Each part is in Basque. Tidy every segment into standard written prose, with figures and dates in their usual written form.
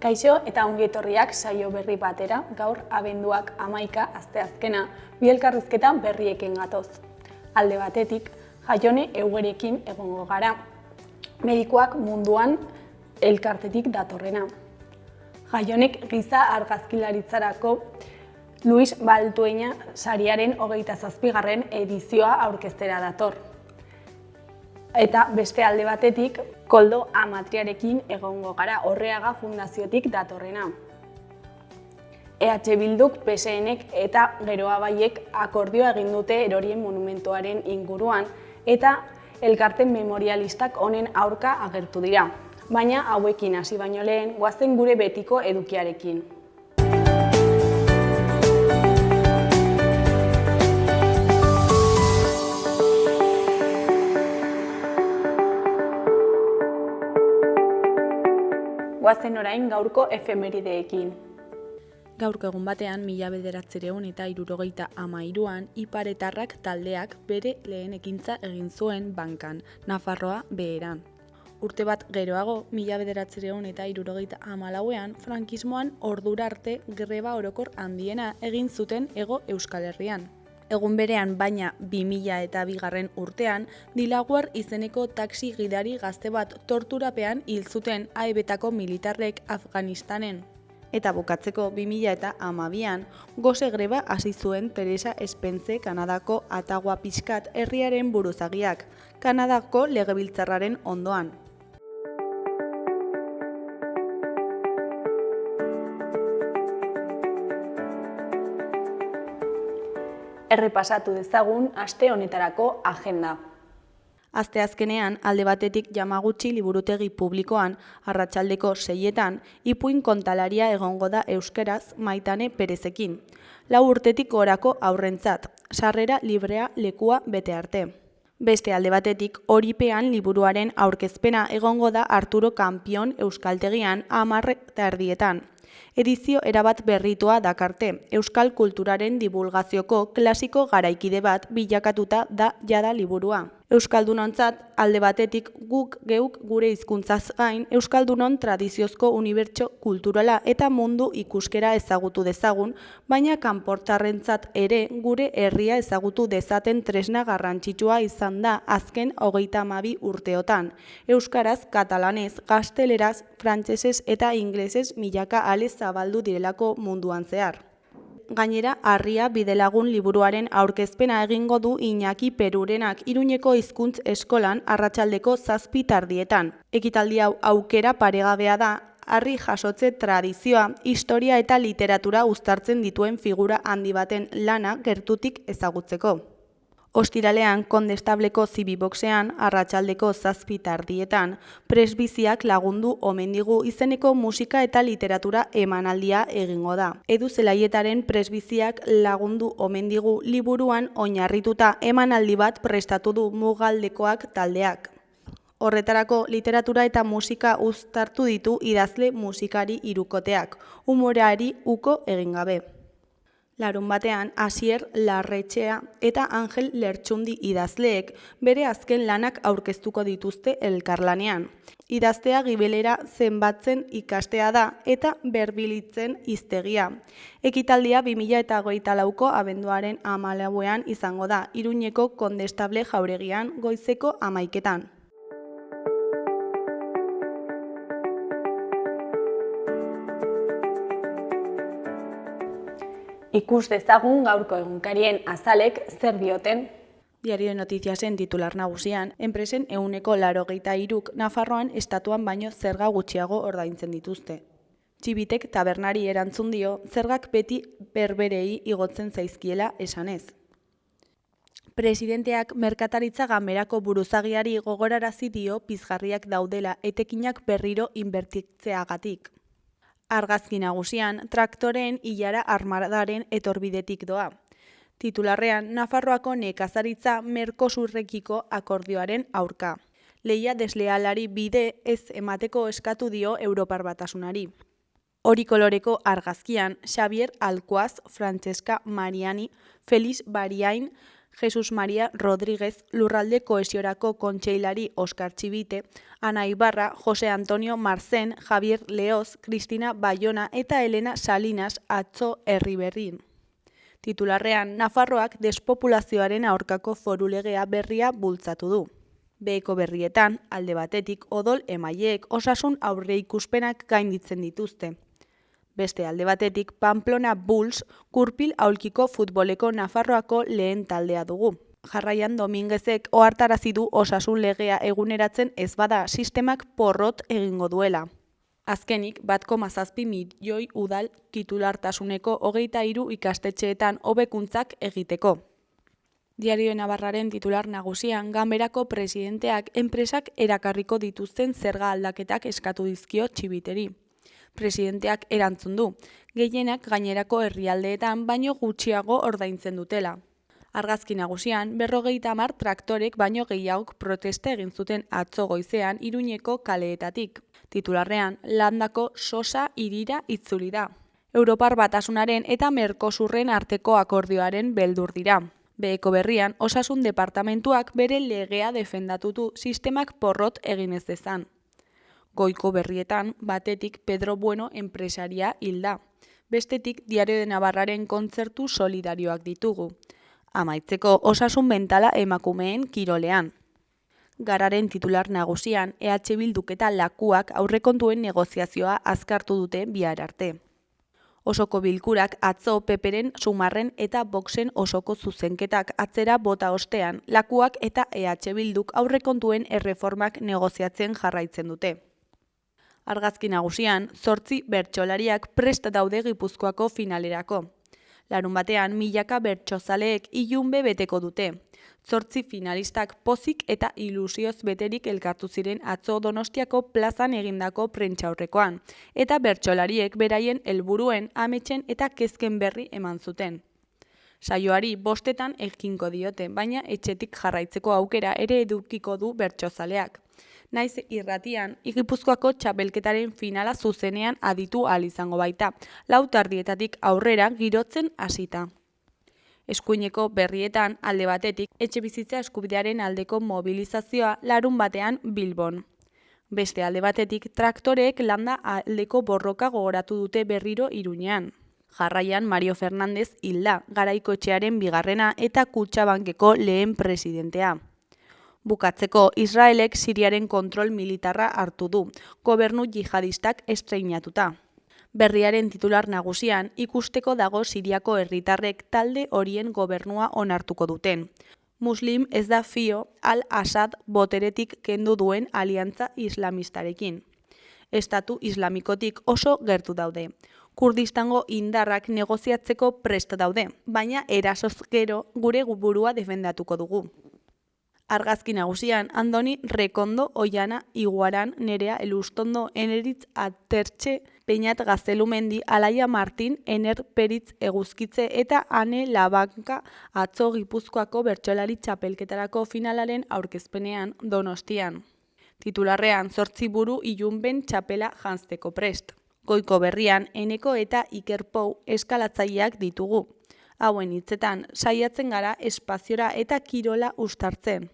Kaixo eta ongi etorriak saio berri batera, gaur abenduak 11 asteazkena, bi elkarrizketa berrieken gatoz. Alde batetik, Jaione Eguerekin egongo gara. Medikuak munduan elkartetik datorrena. Jaionek giza argazkilaritzarako Luis Baltueña sariaren 27. edizioa aurkeztera dator. Eta beste alde batetik, Koldo Amatriarekin egongo gara, Orreaga Fundaziotik datorrena. EH Bilduk, PSNek eta Geroa Baiek akordioa egin dute Erorien monumentuaren inguruan eta elkarten memorialistak honen aurka agertu dira. Baina hauekin hasi baino lehen, goazen gure betiko edukiarekin. Goazen orain gaurko efemerideekin. Gaurko egun batean, 1973an, iparetarrak taldeak bere lehen ekintza egin zuen bankan, Nafarroa beheran. Urte bat geroago, 1974an, frankismoan ordura arte greba orokor handiena egin zuten Hego Euskal Herrian. Egun berean, baina 2002. urtean, Dilaguar izeneko taxi gidari gazte bat torturapean hil zuten AEBetako militarrek Afganistanen. Eta bukatzeko 2012an, gose greba hasi zuen Teresa Spence Kanadako Atagua Pixkat herriaren buruzagiak, Kanadako legebiltzarraren ondoan. Errepasatu dezagun aste honetarako agenda. Asteazkenean, alde batetik Yamaguchi liburutegi publikoan, arratsaldeko 6etan, ipuin kontalaria egongo da euskeraz Maitane Perezekin. 4 urtetik gorako haurrentzat, sarrera librea lekua bete arte. Beste alde batetik, Oripean liburuaren aurkezpena egongo da Arturo Kanpion euskaltegian 10:30. Edizio erabat berritua dakarte, euskal kulturaren divulgazioko klasiko garaikide bat bilakatuta da jada liburua. Euskaldunontzat, alde batetik guk geuk gure hizkuntzaz gain, euskaldunon tradiziozko unibertso kulturala eta mundu ikuskera ezagutu dezagun, baina kanportarrentzat ere gure herria ezagutu dezaten tresna garrantzitsua izan da azken 32 urteotan. Euskaraz, katalanez, gazteleraz, frantsesez eta ingelesez milaka ale zabaldu direlako munduan zehar. Gainera, Harria Bidelagun liburuaren aurkezpena egingo du Iñaki Perurenak Iruñeko hizkuntz eskolan arratsaldeko 7:00. Ekitaldi hau aukera paregabea da, harri jasotze tradizioa, historia eta literatura uztartzen dituen figura handi baten lana gertutik ezagutzeko. Ostiralean, Kondestableko Zibiboxean, arratsaldeko 7:30, presbiziak lagundu omen digu izeneko musika eta literatura emanaldia egingo da. Edu Zelaietaren presbiziak lagundu omen digu liburuan oinarrituta emanaldi bat prestatu du Mugaldekoak taldeak. Horretarako, literatura eta musika uztartu ditu idazle musikari hirukoteak, umoreari uko egin gabe. Larunbatean, Asier Larretxea eta Angel Lertxundi idazleek bere azken lanak aurkeztuko dituzte elkarlanean. Idaztea gibelera zenbatzen ikastea da eta berbilitzen hiztegia. Ekitaldia 2024ko abenduaren 14ean izango da, Iruñeko Kondestable jauregian goizeko 11:00. Ikus dezagun gaurko egunkarien azalek zer dioten. Diario de Notiziasen titular nagusian, enpresen 83%k Nafarroan estatuan baino zerga gutxiago ordaintzen dituzte. Txibitek tabernari erantzun dio, zergak beti berberei igotzen zaizkiela esanez. Presidenteak merkataritza ganberako buruzagiari gogorarazi dio pizgarriak daudela etekinak berriro inbertitzeagatik. Argazki nagusian, traktoreen ilara armadaren etorbidetik doa. Titularrean, Nafarroako nekazaritza Mercosurrekiko akordioaren aurka. Lehia deslealari bide ez emateko eskatu dio Europar Batasunari. Hori koloreko argazkian, Xavier Alcoaz, Francesca Mariani, Felix Bariain, Jesus Maria Rodríguez, Lurralde Kohesiorako kontseilari Oskar Txibite, Ana Ibarra, Jose Antonio Marzen, Javier Leoz, Cristina Bayona eta Elena Salinas atzo Herriberrin. Titularrean, Nafarroak despopulazioaren aurkako foru legea berria bultzatu du. Beheko berrietan, alde batetik, odol emaileek osasun aurreikuspenak gainditzen dituzte. Beste alde batetik, Pamplona Bulls kurpil aulkiko futboleko Nafarroako lehen taldea dugu. Jarraian Dominguezek ohartarazi du osasun legea eguneratzen ez bada sistemak porrot egingo duela. Azkenik, 1,7 milioi udal titulartasuneko 23 ikastetxeetan hobekuntzak egiteko. Diario Navarraren titular nagusian, Ganberako presidenteak enpresak erakarriko dituzten zerga aldaketak eskatu dizkio Txibiteri. Presidenteak erantzun du, gehienak gainerako herrialdeetan baino gutxiago ordaintzen dutela. Argazki nagusian, 50 traktorek baino gehiagok protesta egin zuten atzo goizean Iruñeko kaleetatik. Titularrean, landako sosa hirira itzuli da. Europar Batasunaren eta Mercosurren arteko akordioaren beldur dira. Beheko berrian, osasun departamentuak bere legea defendatutu sistemak porrot egin ez dezan. Goiko berrietan, batetik Pedro Bueno enpresaria hilda. Bestetik, Diario de Navarraren kontzertu solidarioak ditugu. Amaitzeko, osasun mentala emakumeen kirolean. Gararen titular nagusian, EH Bilduk eta Lakuak aurrekontuen negoziazioa azkartu dute bihar arte. Osoko bilkurak atzo Peperen, Sumarren eta Voxen osoko zuzenketak atzera bota ostean, Lakuak eta EH Bilduk aurrekontuen erreformak negoziatzen jarraitzen dute. Argazki nagusian, 8 bertsolariak prest daude Gipuzkoako finalerako. Larunbatean, milaka bertsozaleek ilunbe beteko dute. 8 finalistak pozik eta ilusioz beterik elkartu ziren atzo Donostiako plazan egindako prentsaurrekoan, eta bertsolariek beraien helburuen, ametsen eta kezken berri eman zuten. Saioari 5etan ekingo diote, baina etxetik jarraitzeko aukera ere edukiko du bertsozaleak. Naiz irratian, Gipuzkoako txapelketaren finala zuzenean aditu ahal izango baita, 4:00 aurrera girotzen hasita. Eskuineko berrietan alde batetik etxebizitza eskubidearen aldeko mobilizazioa larunbatean Bilbon. Beste alde batetik traktoreek landa aldeko borroka gogoratu dute berriro Iruñean. Jarraian Mario Fernández hilda, Garaikoetxearen bigarrena eta Kutxabankeko lehen presidentea. Bukatzeko, Israelek Siriaren kontrol militarra hartu du, gobernu jihadistak estreinatuta. Berriaren titular nagusian, ikusteko dago Siriako herritarrek talde horien gobernua onartuko duten. Muslim ez da fio al-Assad boteretik kendu duen aliantza islamistarekin. Estatu islamikotik oso gertu daude. Kurdistango indarrak negoziatzeko prest daude, baina erasoz gero gure burua defendatuko dugu. Argazki nagusian, Andoni Rekondo, Oiana Iguaran, Nerea Elustondo, Eneritz Atertxe, Peñat Gaztelumendi, Alaia Martin, Ener Peritz Eguzkitze eta Ane Labanka atzo Gipuzkoako bertsolari txapelketarako finalaren aurkezpenean Donostian. Titularrean 8 buru ilunben txapela janzteko prest. Goiko berrian, Eneko eta Iker Pou eskalatzaileak ditugu. Hauen hitzetan, saiatzen gara espaziora eta kirola uztartzen.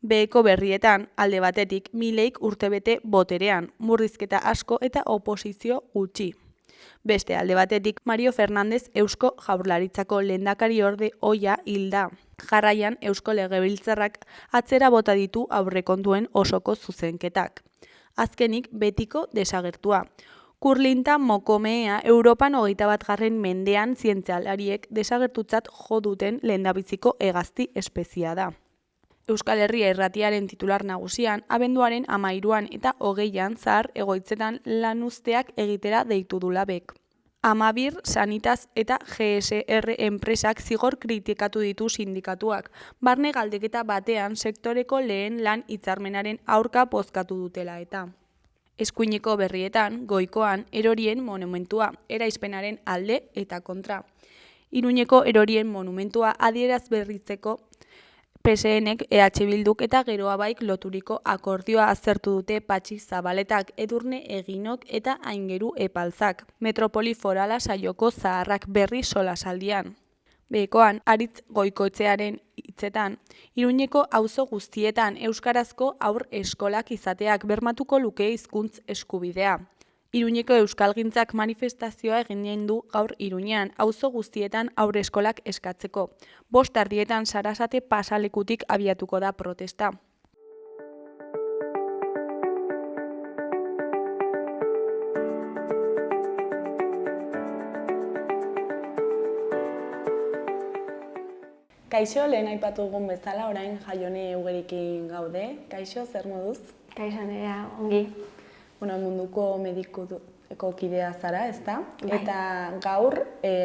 Beheko berrietan, alde batetik, Mileik urtebete boterean, murrizketa asko eta oposizio gutxi. Beste alde batetik, Mario Fernández Eusko Jaurlaritzako lehendakariorde ohia hilda. Jarraian, Eusko Legebiltzarrak atzera bota ditu aurrekontuen osoko zuzenketak. Azkenik, betiko desagertua. Kurlinta Mokomea Europan 21. mendean zientzialariek desagertutzat jo duten lehendabiziko hegazti espezia da. Euskal Herria Irratiaren titular nagusian, abenduaren 13 eta 20 zahar egoitzetan lanuzteak egitera deitu du labek. Amabir, Sanitaz eta GSR enpresak zigor kritikatu ditu sindikatuak, barne galdeketa batean sektoreko lehen lan hitzarmenaren aurka bozkatu dutela eta. Eskuineko berrietan, goikoan, erorien monumentua, eraispenaren alde eta kontra. Iruñeko erorien monumentua adieraz berritzeko PSNek, EH Bilduk eta Geroabaik loturiko akordioa aztertu dute Patxi Zabaletak, Edurne Eginok eta Aingeru Epalzak, Metropoli Forala saioko zaharrak berri solasaldian. Behekoan, Aritz Goikoetxearen hitzetan, Iruñeko auzo guztietan euskarazko haur eskolak izateak bermatuko luke hizkuntz eskubidea. Iruñeko euskalgintzak manifestazioa egin du gaur Iruñean auzo guztietan haur eskolak eskatzeko. 5:00 Sarasate pasalekutik abiatuko da protesta. Kaixo, lehen aipatu dugun bezala, orain Jaione Ugerikin gaude. Kaixo, zer moduz? Kaixo, Nerea, ongi. Munduko medikuko kidea zara, ezta? Bai. Eta gaur,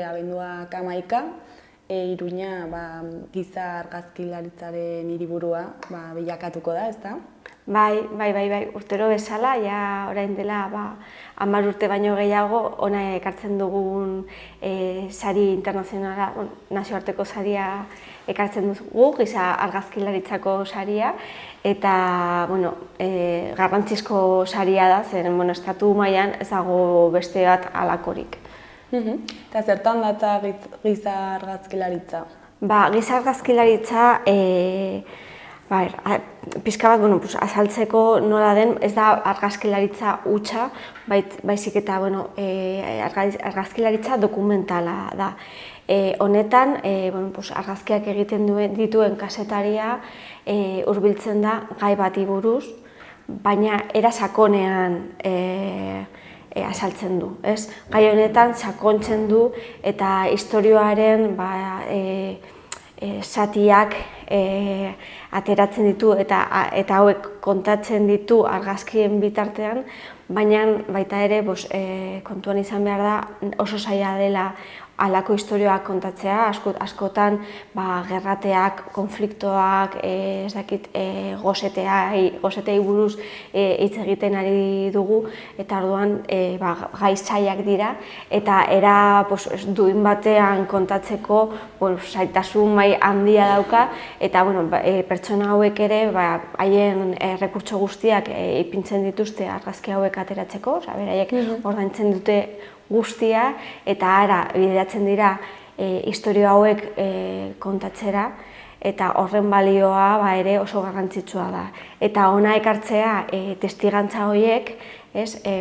abenduak 11, Iruña giza argazkilaritzaren hiriburua bilakatuko da, ezta? Bai, urtero bezala, ja orain dela 10 urte baino gehiago, hona ekartzen dugun sari internazionala, nazioarteko saria ekartzen dugu, giza argazkilaritzako saria, eta garrantzizko saria da, zen estatu mailan ez dago beste bat halakorik. Eta zertan datza giza argazkilaritza? Giza argazkilaritza, pixka bat azaltzeko nola den, ez da argazkilaritza hutsa, baizik eta argazkilaritza dokumentala da. Honetan, argazkiak egiten dituen kazetaria hurbiltzen da gai bati buruz, baina era sakonean azaltzen du. Gai honetan sakontzen du eta istorioaren zatiak ateratzen ditu eta hauek kontatzen ditu argazkien bitartean, baina baita ere kontuan izan behar da oso zaila dela halako istorioak kontatzea, askotan gerrateak, konfliktoak, ez dakit, gozetei buruz hitz egiten ari dugu, eta orduan gai zailak dira, eta era duin batean kontatzeko zailtasun handia dauka, eta pertsona hauek ere haien errekurtso guztiak ipintzen dituzte argazki hauek ateratzeko, beraiek ordaintzen dute guztia, eta ara bideratzen dira istorio hauek kontatzera, eta horren balioa ere oso garrantzitsua da. Eta hona ekartzea testigantza horiek,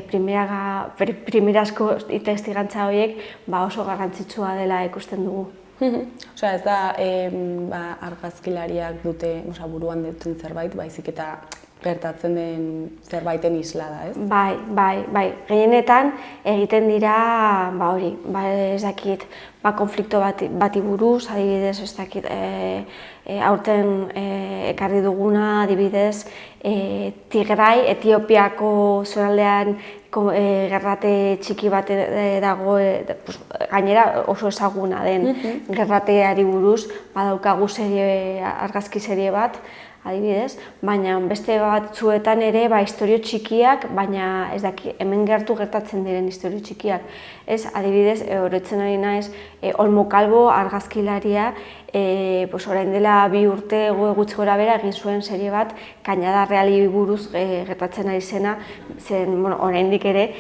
primerazko testigantza horiek oso garrantzitsua dela ikusten dugu. Osea, ez da argazkilariak dute buruan duten zerbait, baizik eta gertatzen den zerbaiten isla da, ez? Bai. Gehienetan egiten dira, ez dakit, konflikto bati buruz, adibidez, ez dakit, aurten ekarri duguna, adibidez, Tigray, Etiopiako zonaldean gerrate txiki bat dago, gainera oso ezaguna den gerrateari buruz, badaukagu argazki serie bat, adibidez, baina beste batzuetan ere istorio txikiak, baina ez daki, hemen gertatzen diren istorio txikiak. Adibidez, oroitzen ari naiz, Olmo Kalbo argazkilaria, orain dela 2 urte gutxi gora bera egin zuen serie bat, Cañada Reali buruz gertatzen ari zena, zen oraindik ere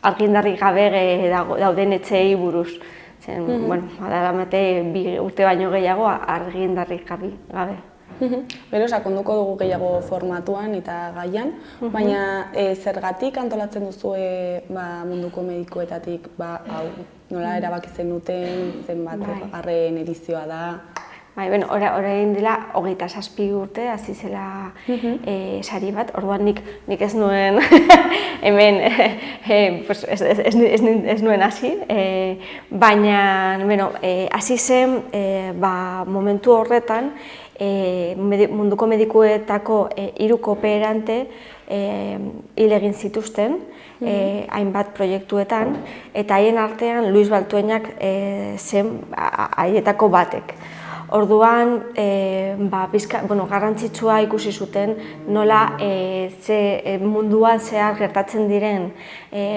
argindarrik gabe dauden etxeei buruz. Badaramate 2 urte baino gehiago argindarrik gabe. Bero, sakonduko dugu gehiago formatuan eta gaian, baina zergatik antolatzen duzue munduko medikuetatik nola erabaki zenuten, zenbat garren edizioa da? Orain dela 27 urte hasi zela sari bat, orduan nik ez nuen hemen ez nuen hasi, baina hasi zen momentu horretan munduko medikuetako 3 kooperante hil egin zituzten hainbat proiektuetan, eta haien artean Luis Baltueñak zen haietako batek. Orduan, garrantzitsua ikusi zuten nola munduan zehar gertatzen diren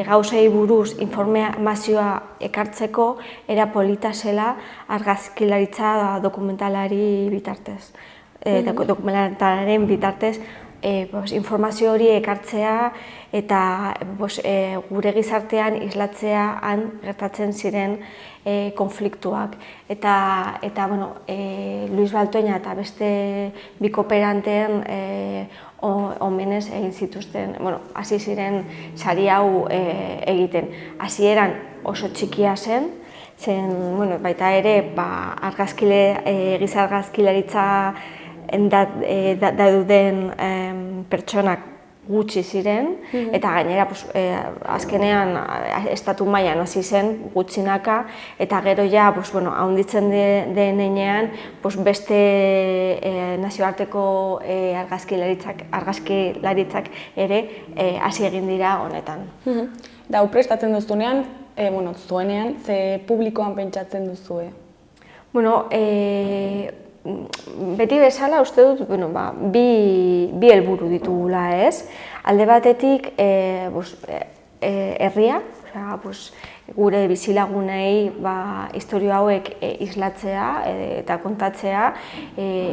gauzei buruz informazioa ekartzeko era polita zela argazkilaritza dokumentalaren bitartez informazio hori ekartzea eta gure gizartean islatzea han gertatzen ziren konfliktuak. Eta Luis Baltoña eta beste bi kooperanteen omenez egin zituzten, hasi ziren sari hau egiten. Hasieran oso txikia zen, baita ere giza argazkilaritza dauden pertsonak gutxi ziren, eta gainera azkenean estatu mailan hasi zen gutxinaka, eta gero ja handitzen denean beste nazioarteko argazkilaritzak ere hasi egin dira honetan. Da, hau prestatzen duzunean, zuenean, ze publikoan pentsatzen duzue? Beti bezala uste dut bi helburu ditugula, ez? Alde batetik herria, gure bizilagunei istorio hauek islatzea eta kontatzea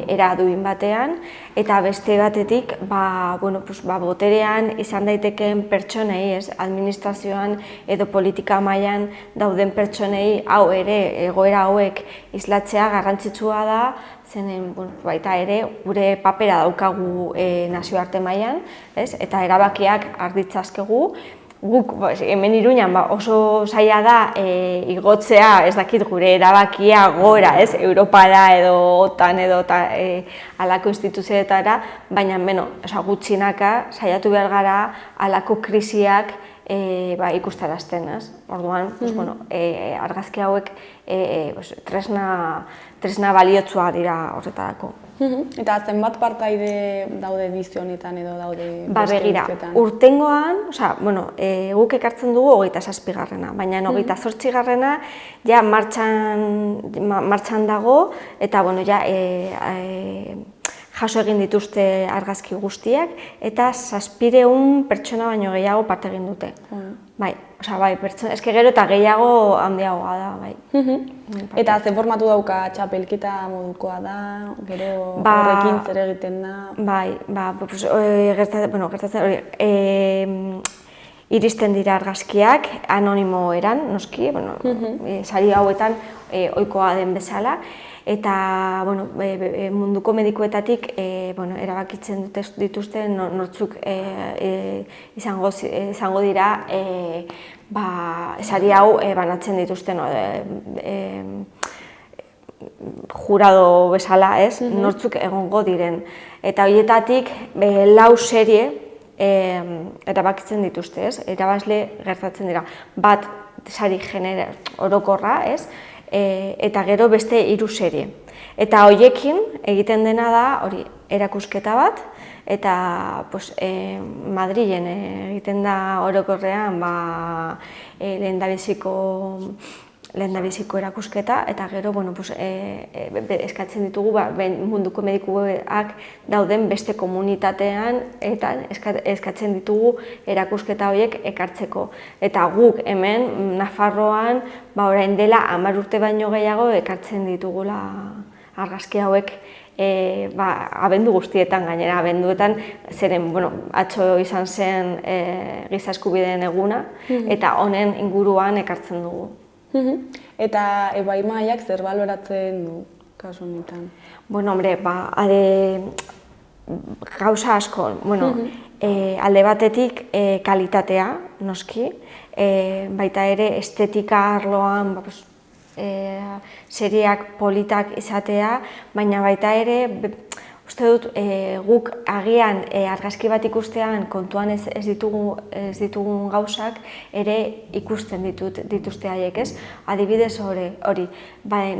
era duin batean, eta beste batetik boterean izan daitekeen pertsonei, administrazioan edo politika mailan dauden pertsonei hau ere egoera hauek islatzea garrantzitsua da, zenen baita ere gure papera daukagu nazioarte mailan, eta erabakiak har ditzakegu. Guk hemen Iruñan oso zaila da igotzea, ez dakit, gure erabakia gora, Europara edo OTAN edo halako instituzioetara, baina gutxinaka saiatu behar gara halako krisiak ikustarazten. Orduan, argazki hauek tresna baliotsua dira horretarako. Eta zenbat partaide daude edizio honetan edo daude beste edizioetan? Urtengoan, guk ekartzen dugu 27garrena, baina 28garrena ja martxan dago, eta jaso egin dituzte argazki guztiak, eta 700 pertsona baino gehiago parte egin dute. Gero eta gehiago handiagoa da. Eta ze formatu dauka, txapelketa modukoa da, gero horrekin zer egiten da? Gertatzen hori, iristen dira argazkiak, anonimo eran, noski, sari hauetan ohikoa den bezala, eta munduko medikuetatik erabakitzen dituzte nortzuk izango dira sari hau banatzen dituzten jurado bezala, nortzuk egongo diren. Eta horietatik 4 serie erabakitzen dituzte, irabazle gertatzen dira. Bat sari orokorra, eta gero beste 3 serie. Eta horiekin egiten dena da erakusketa bat, eta Madrilen egiten da orokorrean lehendabiziko erakusketa, eta gero eskatzen ditugu munduko medikuak dauden beste komunitatean, eta eskatzen ditugu erakusketa horiek ekartzeko. Eta guk hemen, Nafarroan, orain dela 10 urte baino gehiago ekartzen ditugula argazki hauek abendu guztietan, gainera abenduetan, zeren atzo izan zen giza eskubideen eguna, eta honen inguruan ekartzen dugu. Eta epaimahaiak zer baloratzen du kasu honetan? Gauza asko. Alde batetik kalitatea, noski, baita ere estetika arloan seriak politak izatea, baina baita ere uste dut guk agian argazki bat ikustean kontuan ez ditugun gauzak ere ikusten dituzte haiek, ez? Adibidez hori,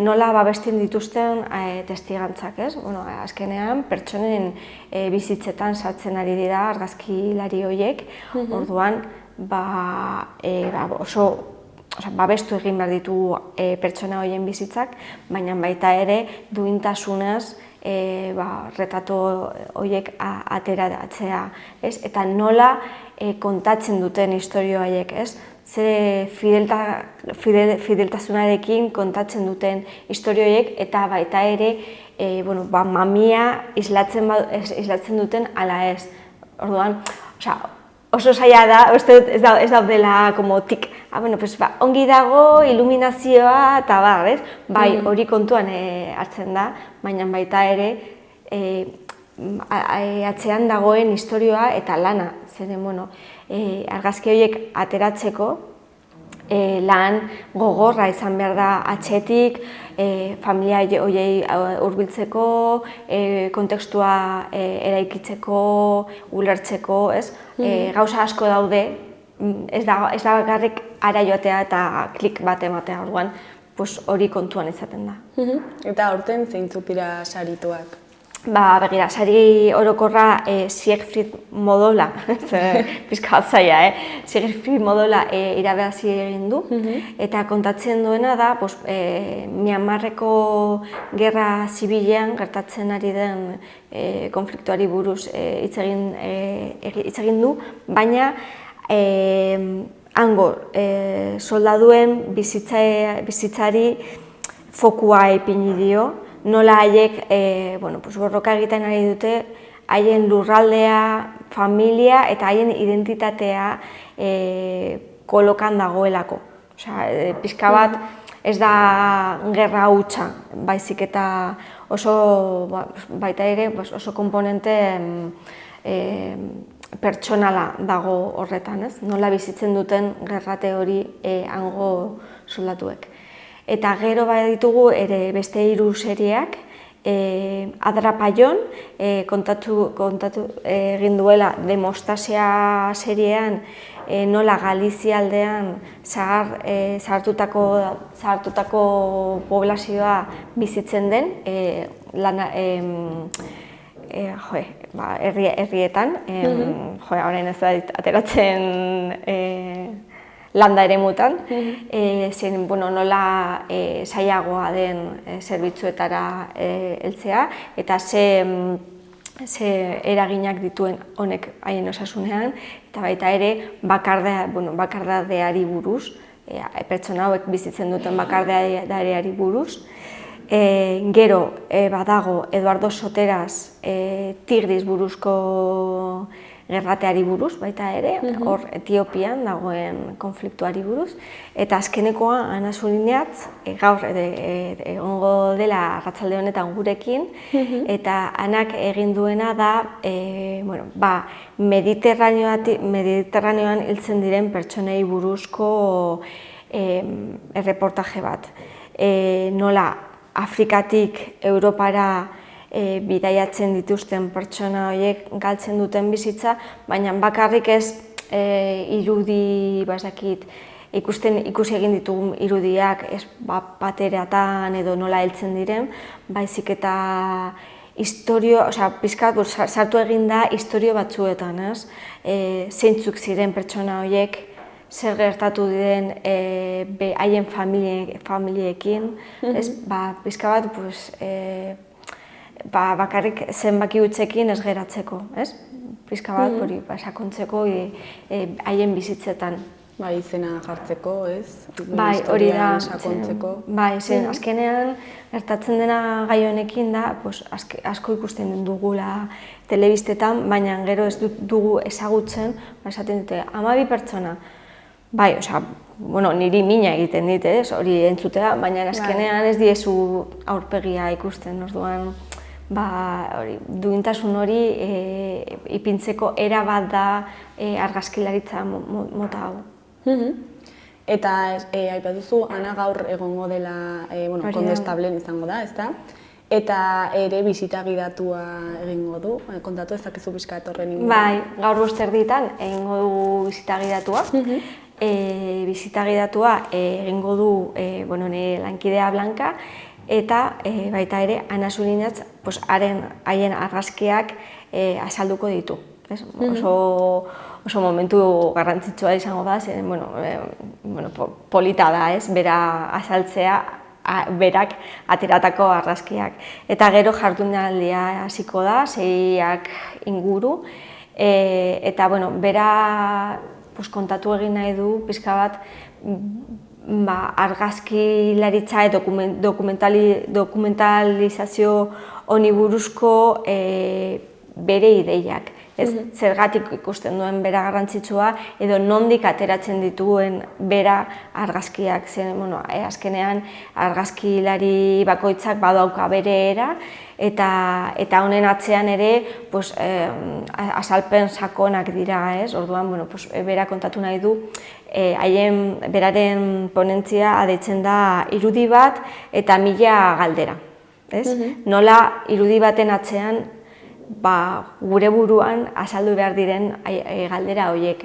nola babesten dituzten testigantzak, ez? Azkenean pertsonen bizitzetan sartzen ari dira argazkilari horiek, orduan oso babestu egin behar ditugu pertsona horien bizitzak, baina baita ere duintasunez retrato horiek ateratzea, eta nola kontatzen duten istorio horiek, ze fideltasunarekin kontatzen duten istorioiek eta baita ere mamia islatzen duten ala ez. Orduan, oso zaila da, uste dut ez daudela tik, ongi dago, iluminazioa eta bai, hori kontuan hartzen da, baina baita ere atzean dagoen istorioa eta lana, zeren, argazki horiek ateratzeko lan gogorra izan behar da atzetik, familia horiei hurbiltzeko, kontekstua eraikitzeko, ulertzeko, gauza asko daude, ez da bakarrik ara joatea eta klik bat ematea, orduan hori kontuan izaten da. Eta aurten zeintzuk dira sarituak? Begira, sari orokorra Siegfried Modola, pixka bat zaila, Siegfried Modola irabazi egin du, eta kontatzen duena da, Myanmarreko gerra zibilean gertatzen ari den konfliktuari buruz hitz egin du, baina hango soldaduen bizitzari fokua ipini dio, nola haiek borroka egiten ari dute haien lurraldea, familia eta haien identitatea kolokan dagoelako. Pixka bat ez da gerra hutsa, baizik eta oso baita ere oso konponente pertsonala dago horretan, nola bizitzen duten gerrate hori hango soldatuek. Eta gero baditugu ere beste 3 serieak, Adrapaion, kontatu egin duela Demostasia seriean nola Galizia aldean zahartutako poblazioa bizitzen den, herrietan, orain ez da ateratzen landa eremutan, nola zailagoa den zerbitzuetara heltzea eta ze eraginak dituen honek haien osasunean, eta baita ere bakardadeari buruz, pertsona hauek bizitzen duten bakardadeari buruz. Gero badago Eduardo Soteras Tigris buruzko gerrateari buruz, baita ere, hor Etiopian dagoen konfliktuari buruz. Eta azkenekoa, Ana Zuriñatz, gaur egongo dela arratsalde honetan gurekin, eta Anak egin duena da, Mediterraneoan hiltzen diren pertsonei buruzko erreportaje bat. Nola Afrikatik Europara bidaiatzen dituzten pertsona horiek galtzen duten bizitza, baina bakarrik ez irudi ikusi egin ditugun irudiak pateratan edo nola heltzen diren, baizik eta pixkat sartu egin da istorio batzuetan, zeintzuk ziren pertsona horiek, zer gertatu diren haien familiekin, pixka bat bakarrik zenbaki hutsekin ez geratzeko, pixka bat hori sakontzeko haien bizitzetan. Izena jartzeko, Bai, hori da. Sakontzeko. Bai, azkenean gertatzen dena gai honekin da, asko ikusten dugula telebistetan, baina gero ez dugu ezagutzen, esaten dute, 12 pertsona. Bai, niri mina egiten dit, hori entzutea, baina azkenean ez diezu aurpegia ikusten, orduan duintasun hori ipintzeko era bat da argazkilaritza mota hau. Eta aipatuzu, Ana gaur egongo dela Kondestablen izango da, ezta? Eta ere bisita gidatua egingo du, kontatu ezakizu pixka etorren inguruan. Bai, gaur 5:00 egingo du bisita gidatua. Bisita gidatua egingo du nire lankidea Blanka, eta baita ere Ana Zuriñatz haien argazkiak azalduko ditu. Oso momentu garrantzitsua izango da, polita da, bera azaltzea, berak ateratako argazkiak. Eta gero jardunaldia hasiko da, 6 inguru, eta bera kontatu egin nahi du, pixka bat, argazkilaritza dokumentalizazio honi buruzko bere ideiak. Zergatik ikusten duen bera garrantzitsua edo nondik ateratzen dituen bera argazkiak. Azkenean argazkilari bakoitzak badauka bere era eta honen atzean ere azalpen sakonak dira. Orduan, bera kontatu nahi du, beraren ponentzia deitzen da irudi bat eta 1000 galdera. Nola irudi baten atzean gure buruan azaldu behar diren galdera horiek,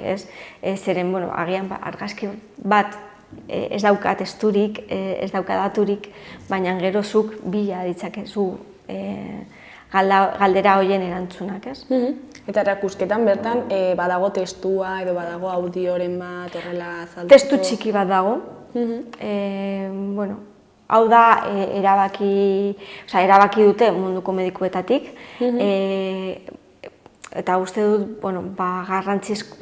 zeren, agian argazki bat ez dauka testurik, ez dauka daturik, baina gero zuk bila ditzakezu galdera horien erantzunak, ez? Eta erakusketan bertan badago testua edo badago audioren bat horrela azaltzeko? Testu txiki bat dago. Hau da, erabaki dute munduko medikuetatik, eta uste dut, garrantzizko,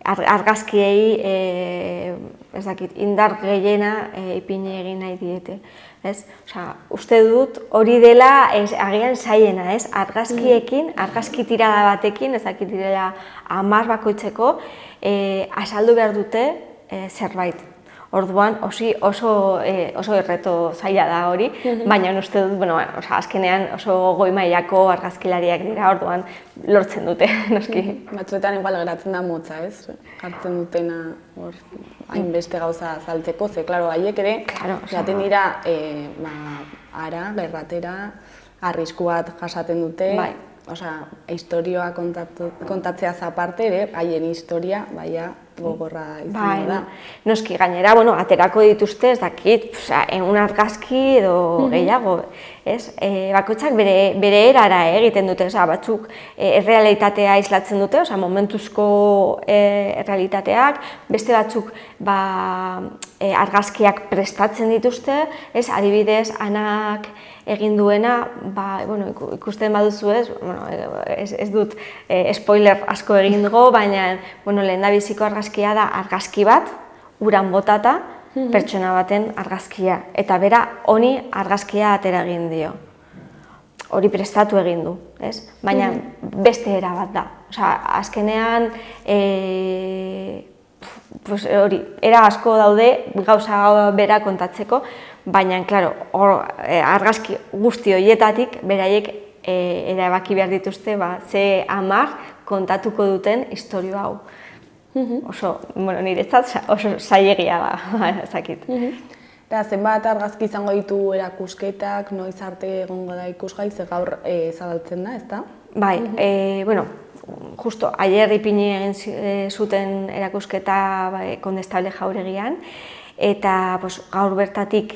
argazkiei, indar gehiena ipini egin nahi diete. Uste dut hori dela agian zailena, argazkiekin, argazki tirada batekin, ez dakit direla 10 bakoitzeko, azaldu behar dute zerbait. Orduan, oso erreto zaila da hori, baina uste dut, azkenean oso goi mailako argazkilariak dira, orduan lortzen dute, noski. Batzuetan igual geratzen da motza, ez? Jartzen dutena hainbeste gauza azaltzeko, ze, klaro, haiek ere, jaten dira, gerratera, arrisku bat jasaten dute, historioa kontatzeaz aparte ere, haien historia, gogorra izan da. Noski, gainera, aterako dituzte, ez dakit, 100 argazki edo gehiago, ez? Bakoitzak bere erara egiten dute, batzuk errealitatea islatzen dute, momentuzko errealitateak, beste batzuk argazkiak prestatzen dituzte, adibidez, Anak egin duena, ikusten baduzu ez dut spoiler asko egin dugu, baina lehendabiziko argazkia da argazki bat, uran botata, pertsona baten argazkia. Eta bera, honi argazkia atera egin dio. Hori prestatu egin du, baina beste era bat da. Azkenean, era asko daude gauza bera kontatzeko, baina, argazki guzti horietatik, beraiek erabaki behar dituzte, ze 10 kontatuko duten istorio hau. Niretzat oso zailegia da, ezakit. Eta zenbat argazki izango ditu erakusketak, noiz arte egongo da ikusgai, ze gaur zabaltzen da, ezta? Bai, justo, ayer ipini egin zuten erakusketa Kondestable Jauregian, eta gaur bertatik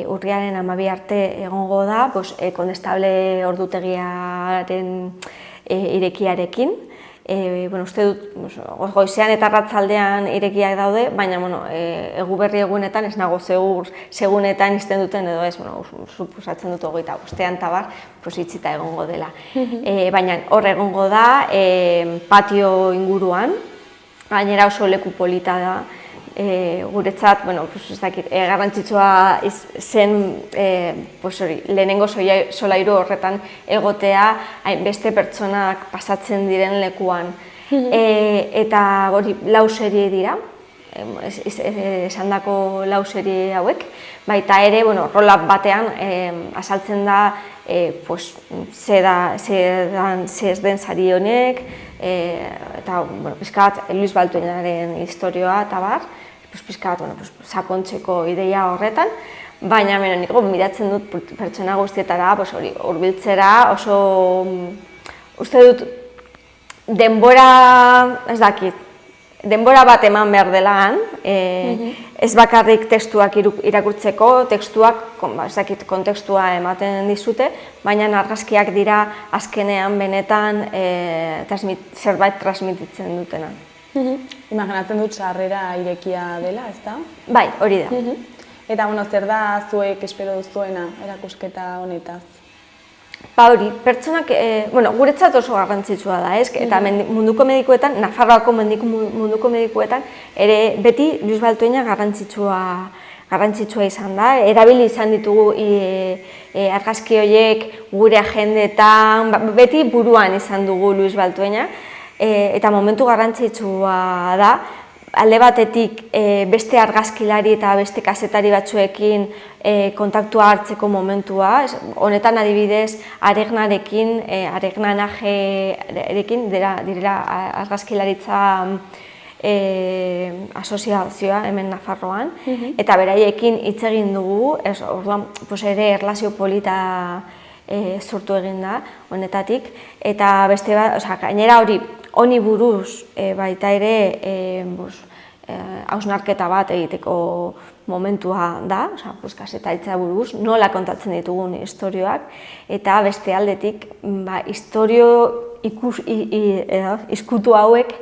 urriaren 12 arte egongo da Kondestable ordutegiaren irekiarekin. Uste dut, goizean eta arratzaldean irekiak daude, baina Eguberri egunetan ez nago segunetan izten duten edo ez, suposatzen dut 25ean tabar, itxita egongo dela. Baina hor egongo da, patio inguruan, gainera oso leku polita da, guretzat, garrantzitsua zen lehenengo solairu horretan egotea beste pertsonak pasatzen diren lekuan. Eta lau serie dira, esandako lau serie hauek, baita ere, roll-up batean azaltzen da ze ez den sari honek, eta pixka bat Luis Baltuenaren historioa eta bar, pixka bat sakontzeko ideia horretan, baina nik miratzen dut pertsona guztietara, hurbiltzera oso, uste dut, denbora bat eman behar dela han, ez bakarrik testuak irakurtzeko, testuak kontekstua ematen dizute, baina argazkiak dira azkenean benetan zerbait transmititzen dutena. Imaginatzen dut sarrera irekia dela, ezta? Bai, hori da. Eta, zer da zuek espero duzuena erakusketa honetaz? Ba hori, pertsonak, guretzat oso garrantzitsua da, ez? Eta munduko medikuetan, Nafarroako munduko medikuetan, ere beti Luis Baltueña garrantzitsua izan da. Erabili izan ditugu argazki horiek gure agendetan, beti buruan izan dugu Luis Baltueña, eta momentu garrantzitsua da. Alde batetik beste argazkilari eta beste kazetari batzuekin kontaktua hartzeko momentua. Honetan adibidez, Aregnarekin, Aregnanajerekin, direla argazkilaritza asoziazioa hemen Nafarroan, eta beraiekin hitz egin dugu, orduan ere erlazio polita sortu egin da honetatik, eta beste bat, gainera honi buruz baita ere hausnarketa bat egiteko momentua da, kasetaritza buruz, nola kontatzen ditugun istorioak, eta beste aldetik istorio izkutu hauek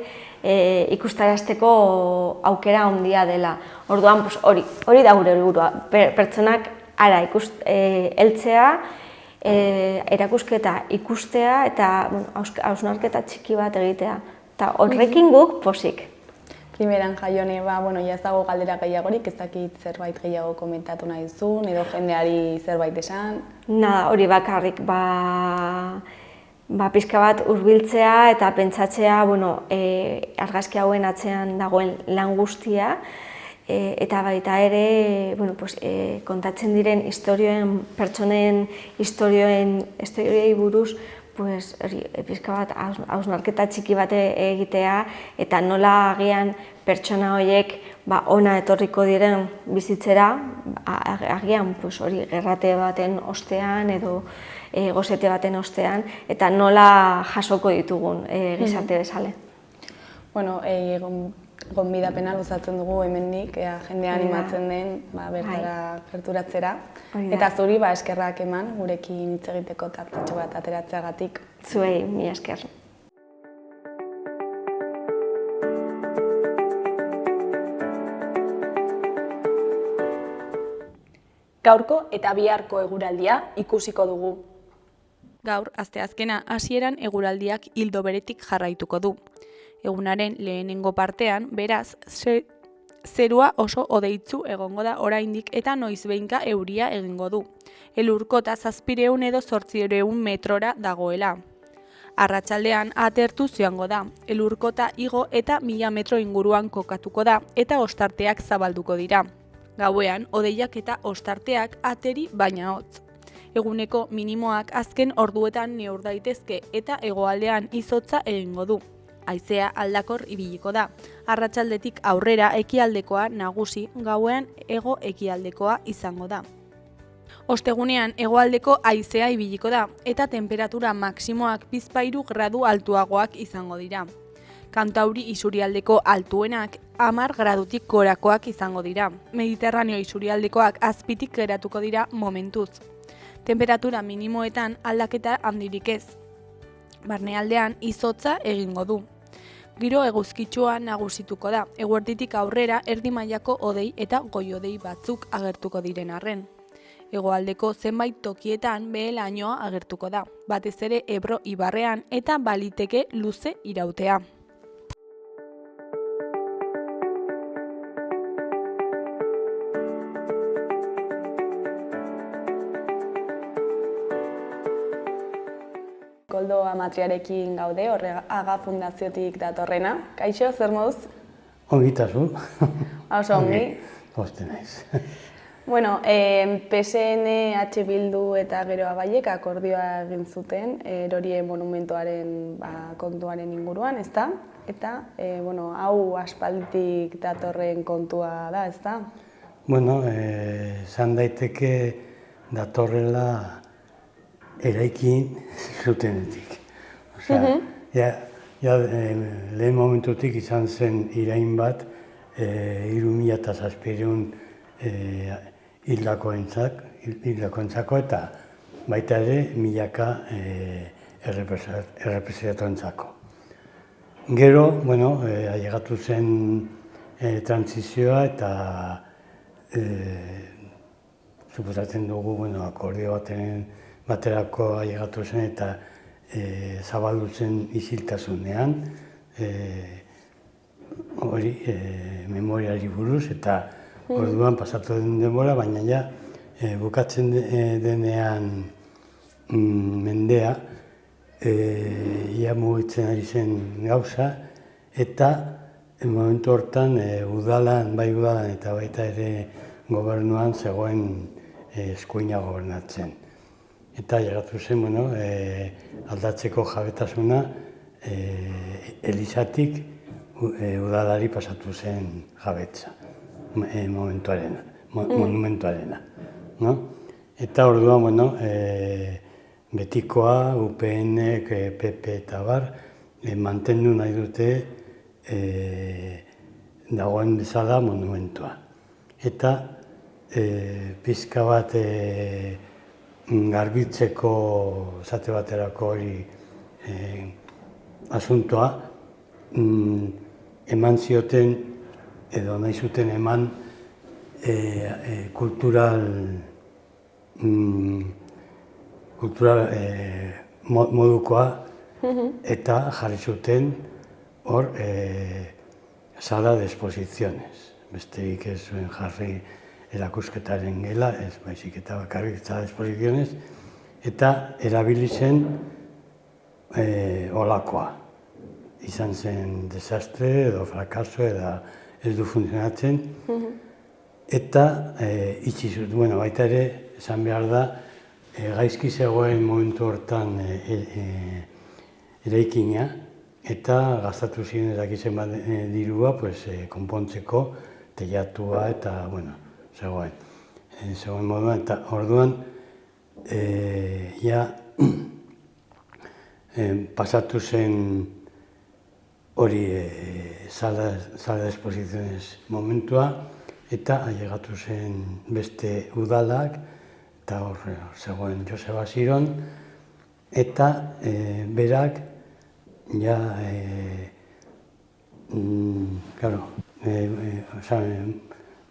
ikustarazteko aukera handia dela. Orduan hori da gure helburua, pertsonak ara heltzea, erakusketa ikustea eta hausnarketa txiki bat egitea. Eta horrekin guk posik. Primeran Jaione, ja ez dago galdera gehiagorik, ez dakit zerbait gehiago komentatu nahi duzun, edo jendeari zerbait esan? Nada, hori bakarrik, pixka bat hurbiltzea eta pentsatzea argazki hauen atzean dagoen lan guztia, eta baita ere kontatzen diren pertsonen historioei buruz pixka bat hausnarketa txiki bat egitea, eta nola agian pertsona horiek ona etorriko diren bizitzera, agian gerrate baten ostean edo gozete baten ostean, eta nola jasoko ditugun gizarte bezala. Gonbidapena luzatzen dugu hemendik, jendea animatzen den bertara gerturatzera. Eta zuri eskerrak eman gurekin hitz egiteko tartetxo bat ateratzeagatik. Zuei, mila esker. Gaurko eta biharko eguraldia ikusiko dugu. Gaur, asteazkena hasieran eguraldiak ildo beretik jarraituko du. Egunaren lehenengo partean, beraz, zerua oso hodeitsu egongo da oraindik eta noizbehinka euria egingo du. Elurkota 700 edo 800 metrora dagoela. Arratsaldean atertu joango da. Elurkota igo eta 1000 metro inguruan kokatuko da eta ostarteak zabalduko dira. Gauean, hodeiak eta ostarteak ateri baina hotz. Eguneko minimoak azken orduetan neur daitezke eta hegoaldean izotza egingo du. Haizea aldakor ibiliko da. Arratsaldetik aurrera ekialdekoa nagusi, gauean hego ekialdekoa izango da. Ostegunean hegoaldeko haizea ibiliko da eta temperatura maksimoak 3 gradu altuagoak izango dira. Kantauri isurialdeko altuenak 10 gradutik gorakoak izango dira. Mediterraneo isurialdekoak azpitik geratuko dira momentuz. Temperatura minimoetan aldaketa handirik ez. Barnealdean izotza egingo du. Giro eguzkitsua nagusituko da. Eguerditik aurrera erdi mailako hodei eta goi-hodei batzuk agertuko diren arren. Hegoaldeko zenbait tokietan behe-lainoa agertuko da, batez ere Ebro ibarrean eta baliteke luze irautea. Koldo Amatriarekin gaude, Aga Fundaziotik datorrena. Kaixo, zer moduz? Ongitazu. Oso ongi. Poste naiz. PSN, H Bildu eta gero Abaiek akordioa egin zuten Erorie monumentuaren kontuaren inguruan, ezta? Eta hau aspalditik datorren kontua da, ezta? Esan daiteke datorrela eraikin zutenetik. Lehen momentutik izan zen irain bat 3700 hildakoentzako eta baita ere milaka errepresatuentzako. Gero, ailegatu zen transizioa eta suposatzen dugu akordio baten baterako ailegatu zen eta zabaldu zen isiltasunean, hori memoriari buruz, eta orduan pasatu den denbora, baina ja bukatzen denean mendea, ia mugitzen ari zen gauza, eta momentu hortan bai udalan eta baita ere gobernuan zegoen eskuina gobernatzen. Eta llegatu zen, aldatzeko jabetasuna Elizatik udalari pasatu zen jabetza, monumentuarena. Eta orduan, betikoa, UPN, PP eta bar, mantendu nahi dute dagoen bezala monumentua. Eta pixka bat garbitzeko esate baterako hori asuntoa, eman zioten, edo nahi zuten eman kultural modukoa, eta jarri zuten hor sala de exposiciones. Besterik ez zuen jarri erakusketaren gela, ez baizik eta bakarrik sala de exposiciones, eta erabili zen olakoa. Izan zen desastre edo frakaso edo ez du funtzionatzen, eta itxi zuten, baita ere, esan behar da, gaizki zegoen momentu hortan eraikina, eta gastatu ziren erakitzen bat dirua konpontzeko teilatua eta, zegoen moduan, eta orduan, pasatu zen hori sala de exposiciones momentua, eta ailegatu zen beste udalak, eta hor zegoen Joseba Ziron, eta berak,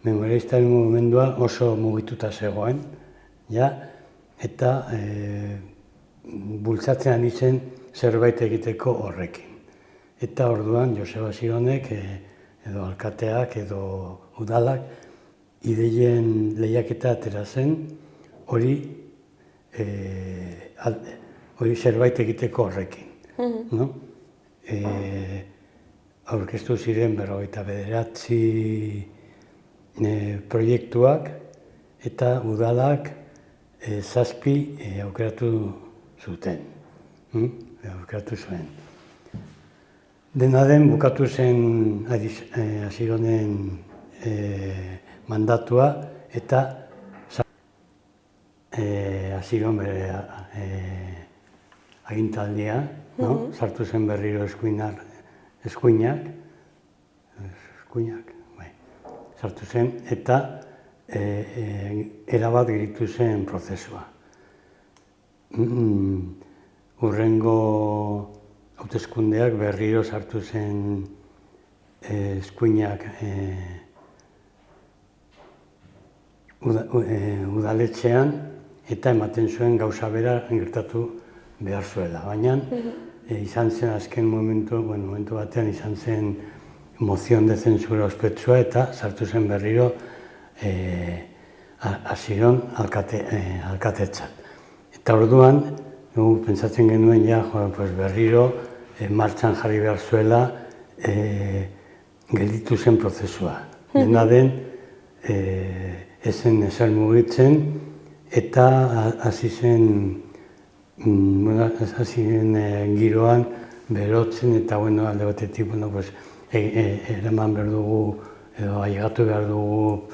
memorialistaren mugimendua oso mugituta zegoen, eta bultzatzen ari zen zerbait egiteko horrekin. Eta orduan Joseba Zironek, edo alkateak, edo udalak, ideien lehiaketa atera zen, hori zerbait egiteko horrekin. Aurkeztu ziren 59 proiektuak, eta udalak 7 aukeratu zuten. Aukeratu zuen. Dena den, bukatu zen Zironen mandatua, eta Ziron bere agintaldia, sartu zen berriro eskuinak, sartu zen, eta erabat geritu zen prozesua. Hurrengo hauteskundeak berriro sartu zen eskuinak udaletxean, eta ematen zuen gauza bera gertatu behar zuela. Baina izan zen azken momentu batean izan zen mozion de zensura ospetsua, eta sartu zen berriro Ziron alkatetzat. Eta orduan, pentsatzen genuen berriro martxan jarri behar zuela gelditu zen prozesua. Dena den, ezen ezer mugitzen, eta hasi zen giroan berotzen, eta alde batetik eraman behar dugu, edo ailegatu behar dugu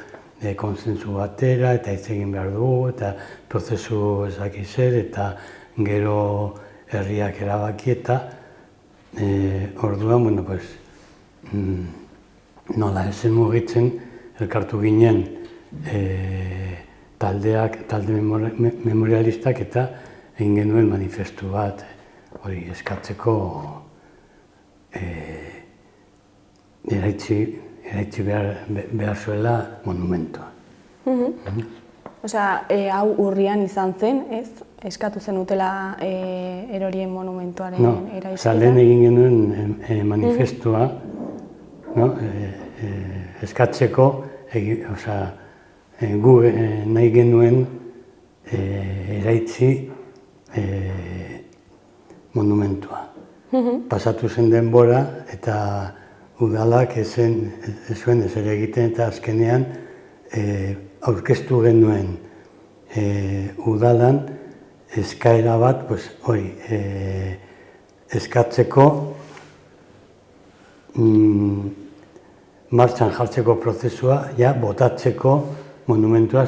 konsensu batera, eta hitz egin behar dugu, eta prozesu ezaki zer, eta gero herriak erabaki, eta orduan, nola ezen mugitzen, elkartu ginen talde memorialistak, eta egin genuen manifestu bat hori eskatzeko eraitsi behar zuela monumentua. Osea, hau urrian izan zen, ez? Eskatu zenutela erorien monumentuaren eraisketa? Lehen egin genuen manifestua, eskatzeko, gu nahi genuen eraitzi monumentua. Pasatu zen denbora eta udalak ez zuen ez ere egiten eta azkenean aurkeztu genuen udalan eskaera bat, eskatzeko martxan jartzeko prozesua, botatzeko monumentua,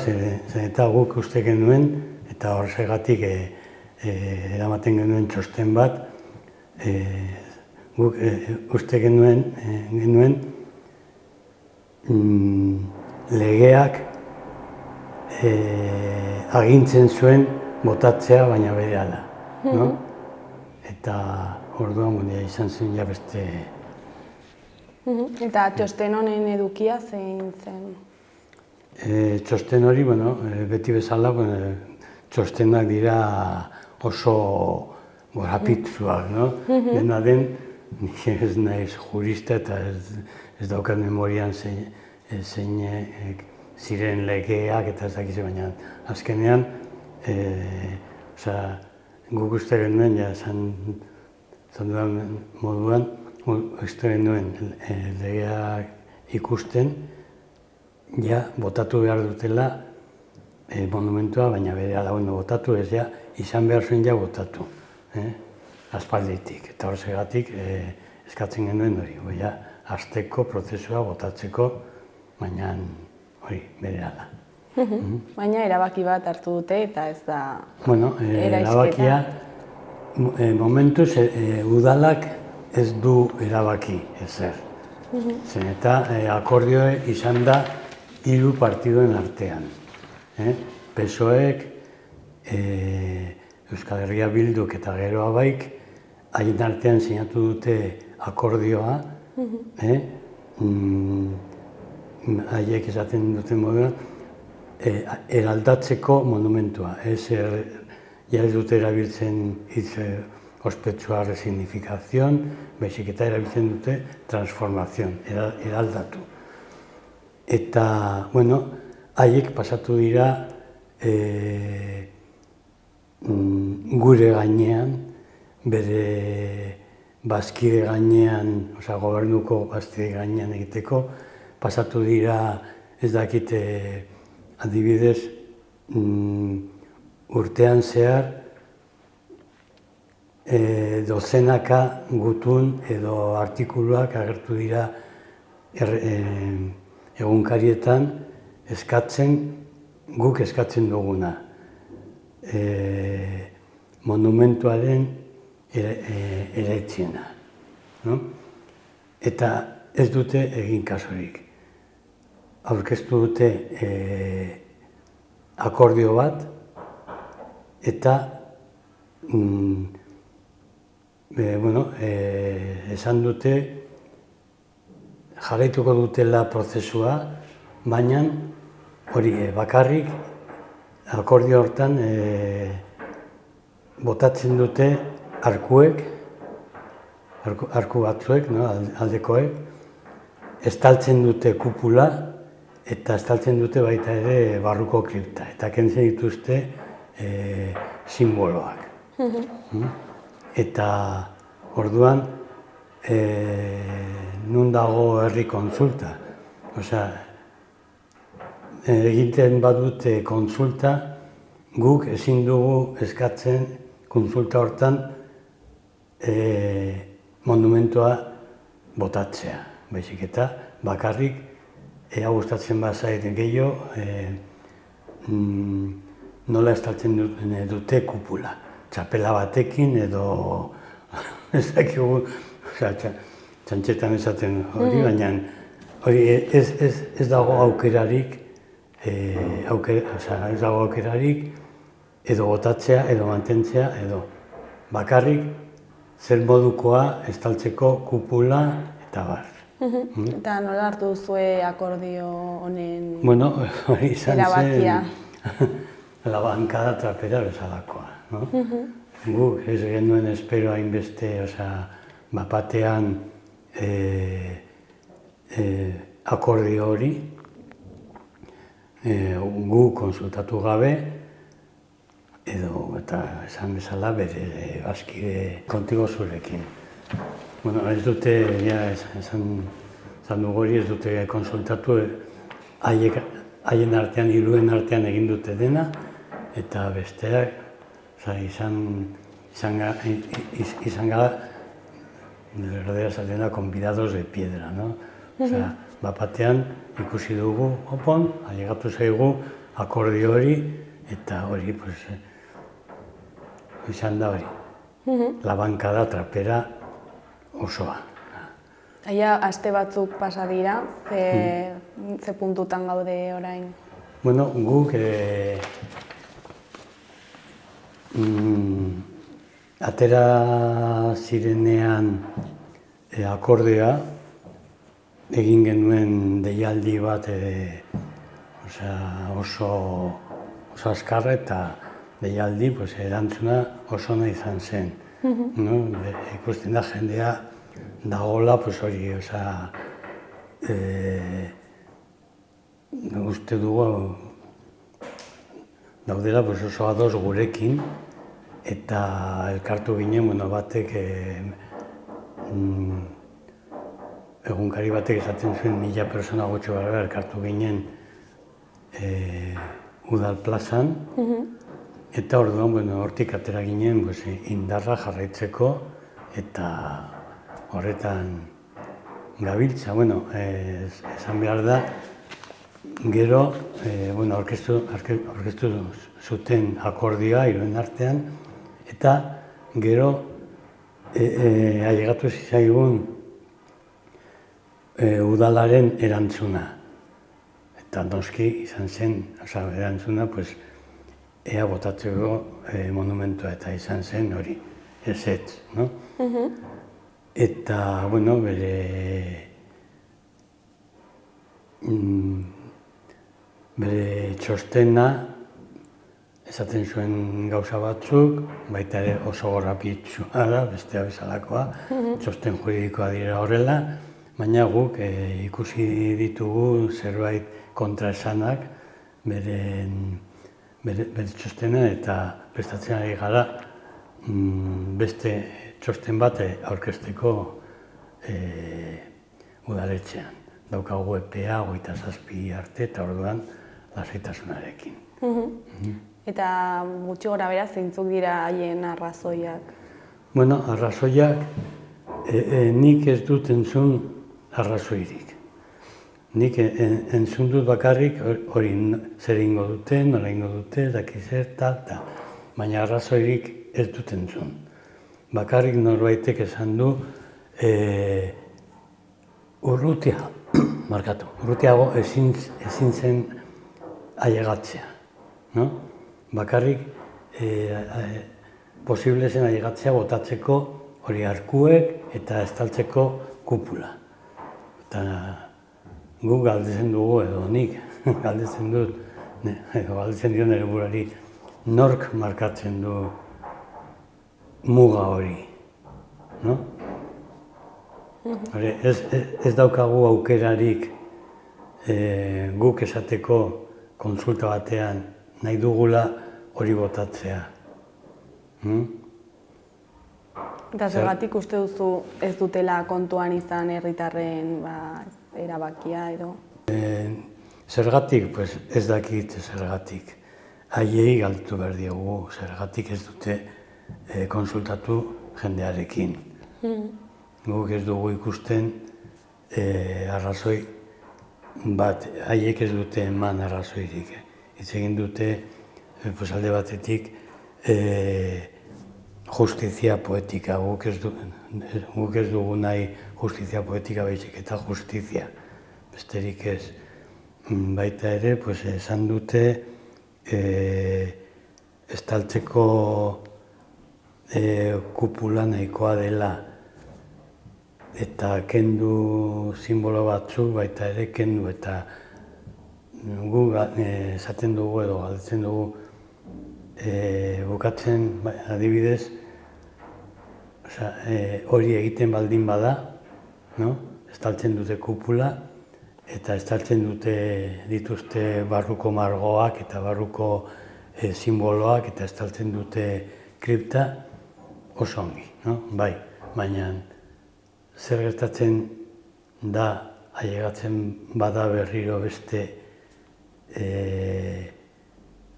eta guk uste genuen, eta horregatik eramaten genuen txosten bat, guk uste genuen legeak agintzen zuen botatzea, baina berehala. Eta orduan izan zen beste... Eta txosten honen edukia zein zen? Txosten hori, beti bezala, txostenak dira oso gorapitzuak, dena den, ez naiz jurista eta ez daukat memorian zein ziren legeak eta ez dakize, baina azkenean guk uste genuen, esan dudan moduan, uste genuen legeak ikusten, botatu behar dutela monumentua, baina berehala botatu ez, izan behar zuen botatu, aspalditik. Eta horregatik eskatzen genuen hori, hasteko prozesua botatzeko, baina hori berehala. Baina erabaki bat hartu dute eta ez da erabakia, momentuz udalak ez du erabaki ezer. Zen eta akordioa izan da 3 partidoen artean. PSOEk, Euskal Herria Bilduk eta Gero Abaik haien artean sinatu dute akordioa, haiek esaten duten moduan, eraldatzeko monumentua. Ez dute erabiltzen hitz ospetsua resignificación, baizik eta erabiltzen dute transformación, eraldatu. Eta, haiek pasatu dira gure gainean, bere bazkide gainean, gobernuko bazkide gainean egiteko, pasatu dira, ez dakite, adibidez, urtean zehar, dozenaka gutun edo artikuluak agertu dira egunkarietan guk eskatzen duguna. Monumentuaren eraitziena. Eta ez dute egin kasurik. Aurkeztu dute akordio bat, eta esan dute jarraituko dutela prozesua, baina hori bakarrik akordio hortan botatzen dute arkuek, arku batzuek, aldekoek, estaltzen dute kupula, eta estaltzen dute baita ere barruko kripta, eta kentzen dituzte simboloak. Eta orduan, nun dago herri kontsulta. Egiten badute kontsulta, guk ezin dugu eskatzen kontsulta hortan monumentua botatzea. Baizik eta bakarrik, ea gustatzen bazait gehiago, nola estaltzen dute kupula. Txapela batekin edo ezakigu, txantxetan esaten hori, baina ez dago aukerarik, edo botatzea, edo mantentzea, edo bakarrik zer modukoa estaltzeko kupula eta bar. Eta nola hartu duzue akordio honen erabakia? la bankada trapera bezalakoa, no? Guk ez genuen espero hainbeste, bapatean akordio hori, gu konsultatu gabe, eta esan bezala bere bazkide kontigo zurekin. Bueno, ez dute, esan dugu hori, ez dute konsultatu, haien artean, hiruen artean egin dute dena, eta besteak, izan gara, berdera esaten convidados de piedra, no? Bapatean ikusi dugu, opon, ailegatu zaigu akordio hori, eta hori, izan da hori. La bankada trapera osoa. Aia, aste batzuk pasa dira, ze puntutan gaude orain? Bueno, guk atera zirenean akordioa, egin genuen deialdi bat oso azkarra eta deialdi erantzuna oso ona izan zen. Ikusten da jendea dagoela hori, uste dugu daudela oso ados gurekin eta elkartu ginen batek egunkari batek esaten zuen 1000 pertsona gutxi gara elkartu ginen udal plazan eta orduan hortik atera ginen indarra jarraitzeko eta horretan gabiltza. Esan behar da, gero aurkeztu zuten akordioa hiruen artean eta gero ailegatu zitzaigun udalaren erantzuna. Eta noski izan zen, erantzuna, ea botatzeko monumentua eta izan zen hori, ezetz, no? Eta, bere txostena esaten zuen gauza batzuk, baita ere oso gorrapitsua da, bestea bezalakoa, txosten juridikoa dira horrela, baina guk ikusi ditugu zerbait kontraesanak bere txostena eta prestatzen ari gara beste txosten bat aurkezteko udaletxean. Daukagu epea 27 arte eta orduan lasaitasunarekin. Eta gutxi gora bera zeintzuk dira haien arrazoiak? Arrazoiak nik ez dut entzun arrazoirik. Nik entzun dut bakarrik hori zer ingo dute, nola ingo dute, dakizer, eta baina arrazoirik ez dut entzun. Bakarrik norbaitek esan du urrutiago ezin zen ailegatzea. Bakarrik posible zen ailegatzea botatzeko hori arkuek eta estaltzeko kupula. Eta guk galdetzen dugu edo nik galdetzen dut, galdetzen dio nire burari, nork markatzen du muga hori. Ez daukagu aukerarik guk esateko kontsulta batean nahi dugula hori botatzea. Eta zergatik uste duzu ez dutela kontuan izan herritarren erabakia edo? Zergatik, ez dakit zergatik. Haiei galdetu behar diogu, zergatik ez dute konsultatu jendearekin. Guk ez dugu ikusten arrazoi bat, haiek ez dute eman arrazoirik. Hitz egin dute, alde batetik, justizia poetika. Guk ez dugu nahi justizia poetika baizik eta justizia. Besterik ez. Baita ere, esan dute estaltzeko kupula nahikoa dela eta kendu simbolo batzuk baita ere kendu eta gu esaten dugu edo galdetzen dugu bukatzen adibidez hori egiten baldin bada, estaltzen dute kupula eta estaltzen dituzte barruko margoak eta barruko simboloak eta estaltzen dute kripta oso ongi, bai, baina zer gertatzen da ailegatzen bada berriro beste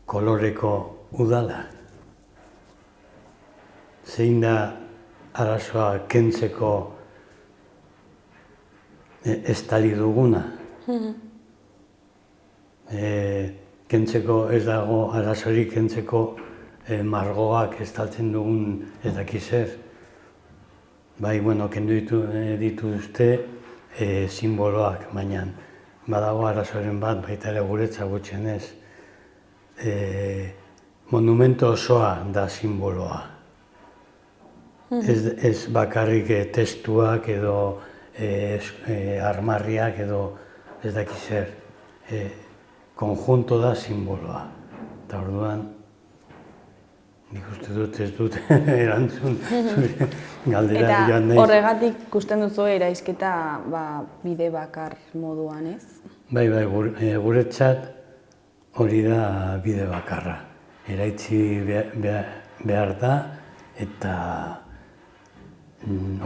koloreko udala. Zein da arazoa kentzeko estali duguna. Kentzeko ez dago arazorik kentzeko margoak estaltzen dugun ez dakiz zer. Bai, bueno, kendu dituzte simboloak, baina badago arazoren bat, baita ere guretzat gutxienez. Monumento osoa da simboloa. Ez bakarrik testuak edo armarriak edo ez dakiz zer. Konjunto da simboloa. Eta orduan, nik uste dut ez dut erantzun zure galdera joan nahiz. Eta horregatik ikusten duzu eraisketa bide bakar moduan, ez? Bai, guretzat hori da bide bakarra. Eraitzi behar da eta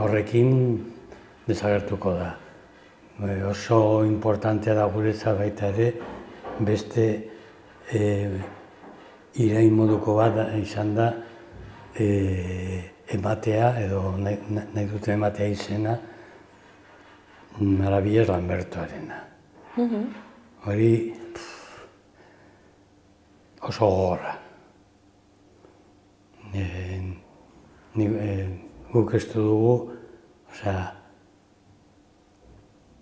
horrekin desagertuko da. Oso importantea da guretzat baita ere beste irain moduko bat izan da ematea edo nahi dute ematea izena Maravillas Lambertoarena. Hori oso gogorra. Guk ez dugu,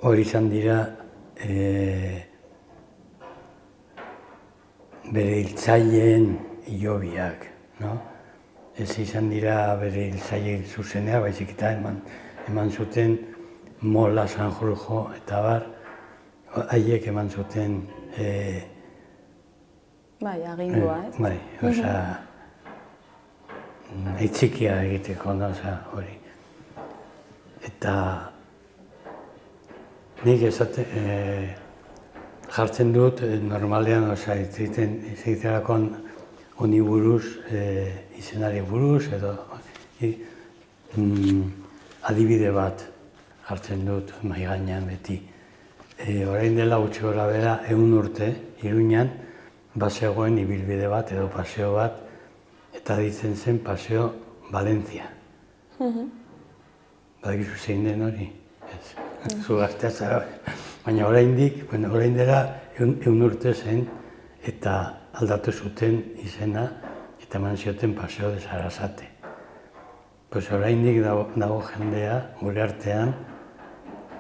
hori izan dira bere hiltzaileen hilobiak, ez izan dira bere hiltzaileen zuzenea, baizik eta eman zuten Mola, Sanjurjo eta bar, haiek eman zuten agindua, ez? Bai, aitzikia egiteko, hori. Eta nik jartzen dut, normalean, egiterakoan honi buruz, izenari buruz, edo adibide bat jartzen dut mahai gainean beti. Orain dela gutxi gora bera, 100 urte, Iruñan, bazegoen ibilbide bat edo paseo bat, eta ditzen zen Paseo Valencia. Badakizu zein den hori? Ez, zu gaztea zara. Baina orain dela 100 urte zen eta aldatu zuten izena eta eman zioten Paseo de Sarasate. Oraindik dago jendea gure artean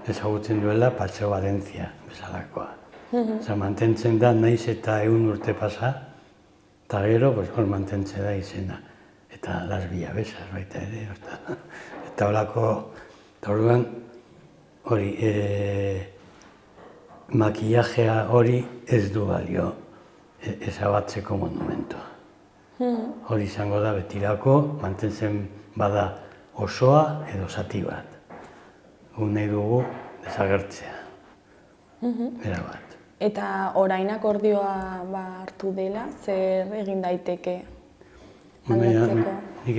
ezagutzen duela Paseo Valencia bezalakoa. Mantentzen da nahiz eta 100 urte pasa, eta gero hor mantentzen da izena. Eta Las Villavesas baita ere. Eta horako, orduan, hori, makillajea hori ez du balio ezabatzeko monumentoa. Hori izango da betirako, mantentzen bada osoa edo zati bat. Gu nahi dugu desagertzea. Era bat. Eta orain akordioa hartu dela, zer egin daiteke aldatzeko? Nik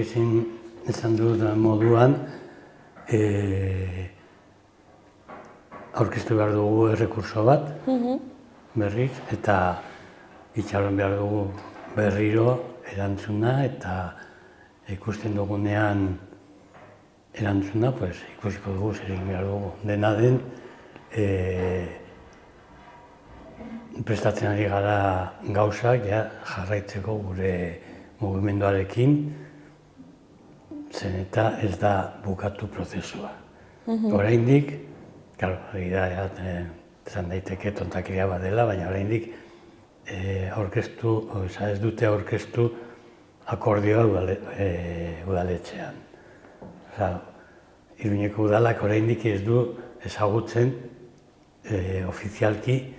esan dut moduan, aurkeztu behar dugu errekurso bat, berriz, eta itxaron behar dugu berriro erantzuna, eta ikusten dugunean erantzuna, ikusiko dugu zer egin behar dugu. Dena den, prestatzen ari gara gauzak jarraitzeko gure mugimenduarekin, zen eta ez da bukatu prozesua. Oraindik, esan daiteke tontakeria bat dela, baina oraindik ez dute aurkeztu akordioa udaletxean. Iruñeko udalak oraindik ez du ezagutzen ofizialki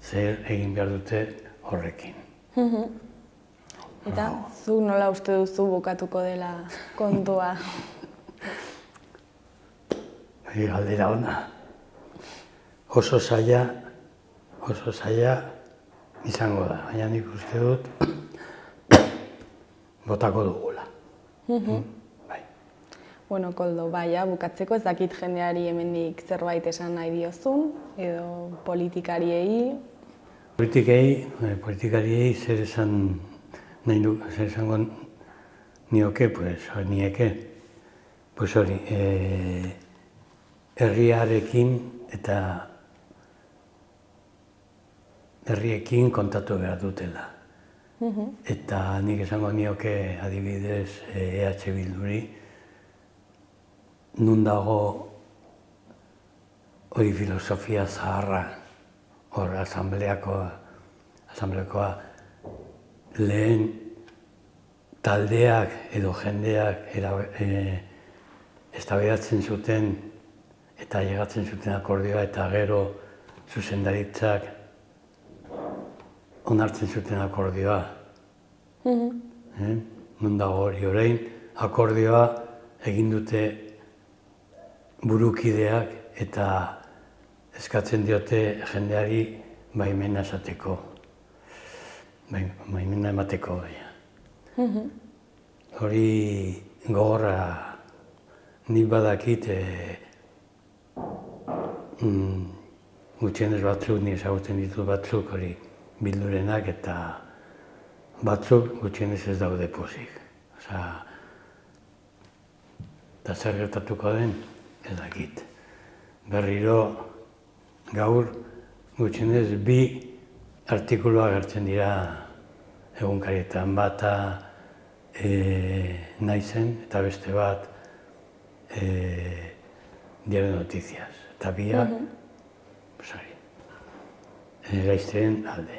zer egin behar dute horrekin. Eta zuk nola uste duzu bukatuko dela kontua? Galdera ona. Oso zaila izango da, baina nik uste dut botako dugula. Bai. Bueno, Koldo, baia, bukatzeko ez dakit jendeari hemendik zerbait esan nahi diozun, edo politikariei. Politikariei zer esango nioke, pues hori, herriarekin eta herriekin kontatu behar dutela. Eta nik esango nioke adibidez EH Bilduri, nun dago hori filosofia zaharra, hor asambleakoa lehen taldeak edo jendeak eztabaidatzen zuten eta llegatzen zuten akordioa eta gero zuzendaritzak onartzen zuten akordioa. Non dago hori orain, akordioa egin dute burukideak eta eskatzen diote jendeari baimena esateko. Baimena emateko. Hori gogorra nik badakit gutxienez batzuk, nik ezagutzen ditut batzuk hori Bildurenak eta batzuk gutxienez ez daude pozik. Eta zer gertatuko den, ez dakit. Berriro gaur gutxienez 2 artikuluak agertzen dira egunkarietan, bata Naizen eta beste bat Diario Noticias. Eta biak, gaizteen alde.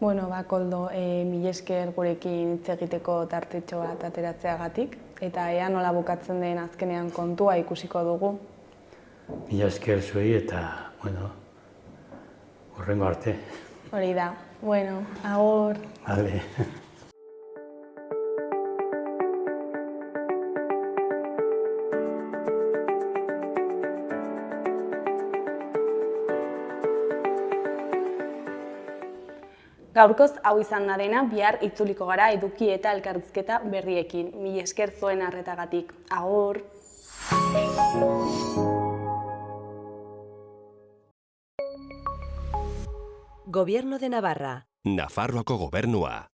Bueno, Koldo, mila esker gurekin hitz egiteko tartetxo bat ateratzeagatik, eta ea nola bukatzen den azkenean kontua ikusiko dugu. Mila esker zuei eta, bueno, hurrengo arte. Hori da. Bueno, agur. Vale. Gaurkoz hau izan da dena, bihar itzuliko gara eduki eta elkarrizketa berriekin. Mila esker zuen arretagatik. Agur! Gobierno de Navarra. Nafarroako gobernua.